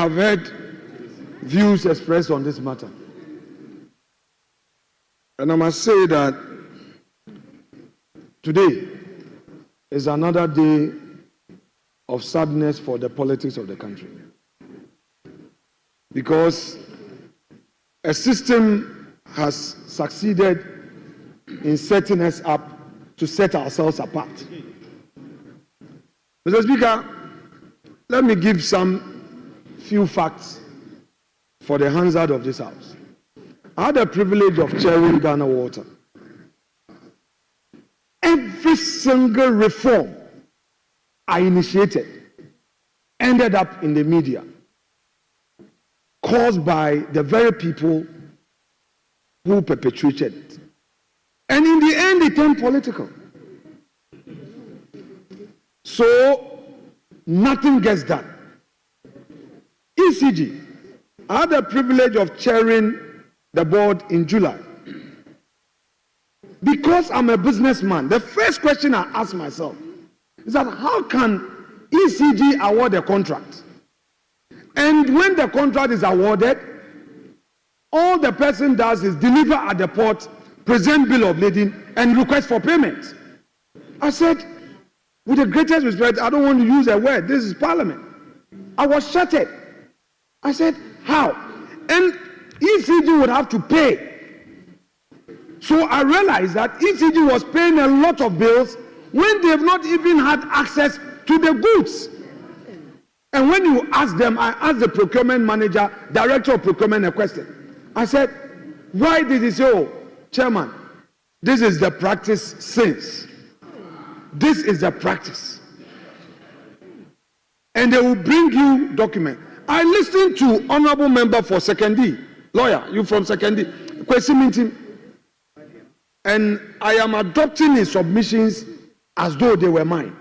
have heard views expressed on this matter. And I must say that today is another day of sadness for the politics of the country. Because a system has succeeded in setting us up to set ourselves apart. Mr. Speaker, let me give some few facts for the Hansard of this House. I had the privilege of chairing Ghana Water. Every single reform I initiated ended up in the media, caused by the very people who perpetrated it. And in the end, it turned political. So, nothing gets done. ECG, I had the privilege of chairing the board in July. Because I'm a businessman, the first question I ask myself is that how can ECG award a contract? And when the contract is awarded, all the person does is deliver at the port, present bill of lading, and request for payment. I said, with the greatest respect, I don't want to use a word. This is Parliament. I was shattered. I said, how? And ECG would have to pay. So I realized that ECG was paying a lot of bills when they have not even had access to the goods. And when you ask them, I asked the procurement manager, director of procurement, a question. I said, why did he say, oh, Chairman, this is the practice since. This is the practice. And they will bring you document. I listened to honorable member for Secondary, lawyer, you from Secondary, question meeting. And I am adopting his submissions as though they were mine.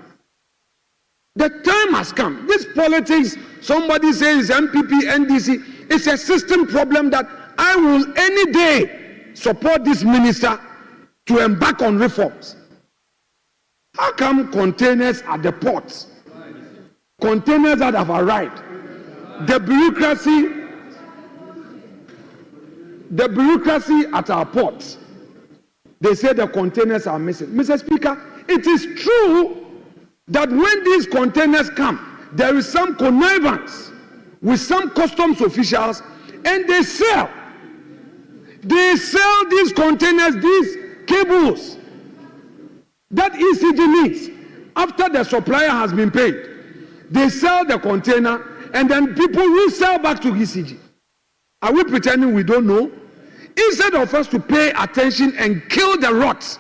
The time has come. This politics, somebody says MPP, NDC, it's a system problem that I will any day support this minister to embark on reforms. How come containers at the ports, containers that have arrived, the bureaucracy at our ports, they say the containers are missing. Mr. Speaker, it is true that when these containers come, there is some connivance with some customs officials, and they sell these containers, these cables that ECG needs after the supplier has been paid. They sell the container, and then people resell back to ECG. Are we pretending we don't know? Instead of us to pay attention and kill the rots,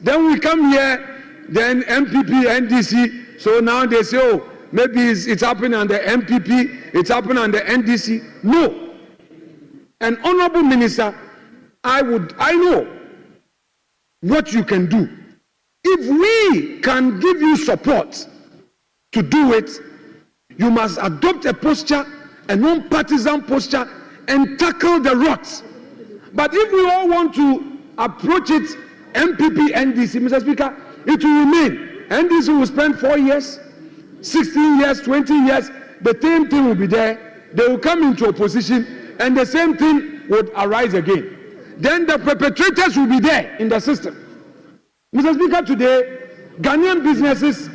then we come here, then MPP, NDC, so now they say, oh, maybe it's happening on the MPP, it's happening on the NDC. No. An honorable minister, I know what you can do. If we can give you support to do it, you must adopt a posture, a non-partisan posture, and tackle the rots. But if we all want to approach it, MPP, NDC, Mr. Speaker, it will remain. NDC will spend 4 years, 16 years, 20 years, the same thing will be there. They will come into opposition, and the same thing would arise again. Then the perpetrators will be there in the system. Mr. Speaker, today, Ghanaian businesses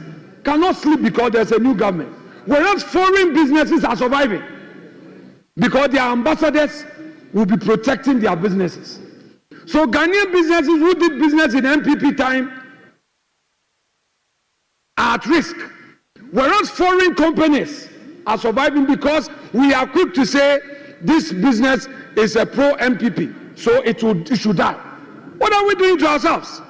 cannot sleep because there's a new government, whereas foreign businesses are surviving because their ambassadors will be protecting their businesses. So Ghanaian businesses who did business in MPP time are at risk, whereas foreign companies are surviving because we are quick to say this business is a pro-MPP, so it should die. What are we doing to ourselves?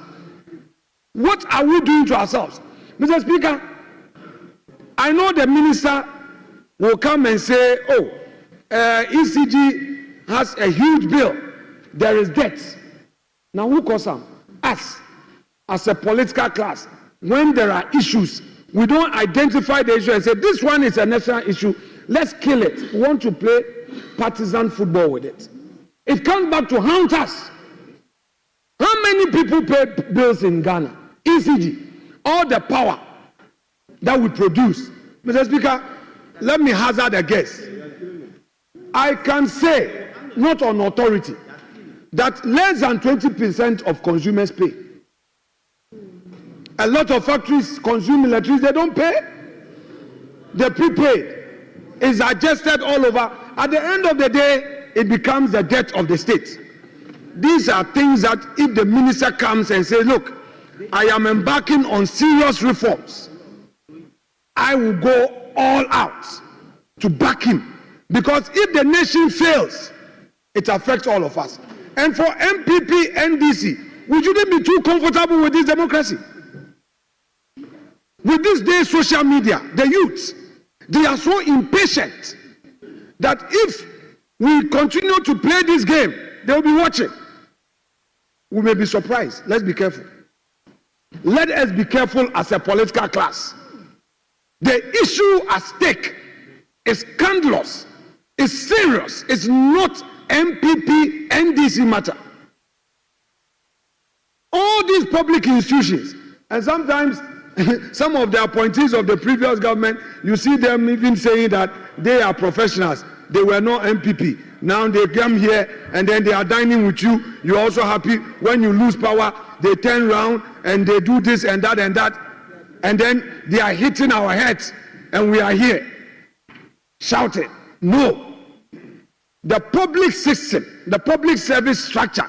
What are we doing to ourselves? Mr. Speaker, I know the minister will come and say, oh, ECG has a huge bill. There is debt. Now who calls them? Us, as a political class. When there are issues, we don't identify the issue and say, this one is a national issue. Let's kill it. We want to play partisan football with it. It comes back to haunt us. How many people pay bills in Ghana? ECG. All the power that we produce. Mr. Speaker, let me hazard a guess. I can say, not on authority, that less than 20% of consumers pay. A lot of factories consume electricity, they don't pay. The prepaid is adjusted all over. At the end of the day, it becomes the debt of the state. These are things that if the minister comes and says, look, I am embarking on serious reforms, I will go all out to back him. Because if the nation fails, it affects all of us. And for MPP, NDC, we shouldn't be too comfortable with this democracy. With this day's social media, the youth, they are so impatient that if we continue to play this game, they will be watching. We may be surprised. Let's be careful. Let us be careful as a political class. The issue at stake is scandalous, is serious, it's not MPP, NDC matter. All these public institutions, and sometimes some of the appointees of the previous government, you see them even saying that they are professionals. They were not MPP. Now they come here and then they are dining with you. You're also happy. When you lose power, they turn around and they do this and that and that. And then they are hitting our heads and we are here shouting. No. The public system, the public service structure,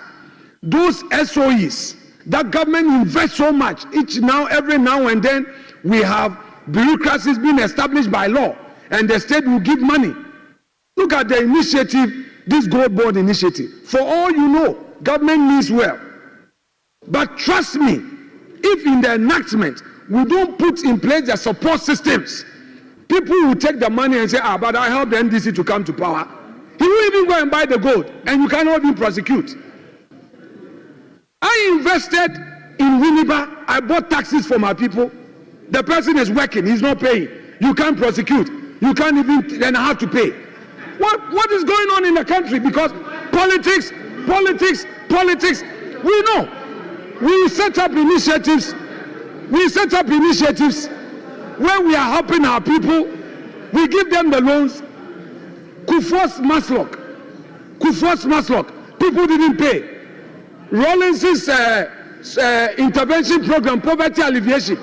those SOEs, that government invests so much. Every now and then, we have bureaucracies being established by law, and the state will give money. Look at the initiative, this gold board initiative. For all you know, government means well. But trust me, if in the enactment, we don't put in place the support systems, people will take the money and say, but I helped the NDC to come to power. He will even go and buy the gold, and you cannot even prosecute. I invested in Winneba. I bought taxes for my people. The person is working. He's not paying. You can't prosecute. You can't even then have to pay. What is going on in the country? Because politics. We know. We set up initiatives. Where we are helping our people. We give them the loans. Kufuor's Maslock. People didn't pay. Rawlins's intervention program, poverty alleviation,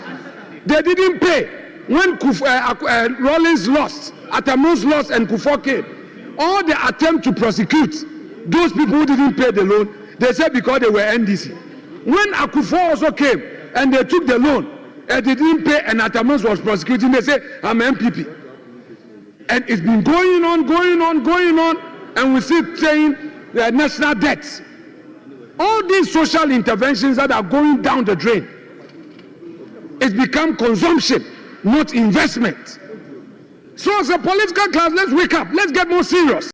they didn't pay. When Rawlins lost, Atamus lost, and Kufuor came, all the attempt to prosecute those people who didn't pay the loan, they said because they were NDC. When Kufuor also came and they took the loan and they didn't pay, and Atamus was prosecuting, they said, I'm MPP. And it's been going on, and we see saying the national debts. All these social interventions that are going down the drain, it's become consumption, not investment. So as a political class, let's wake up. Let's get more serious.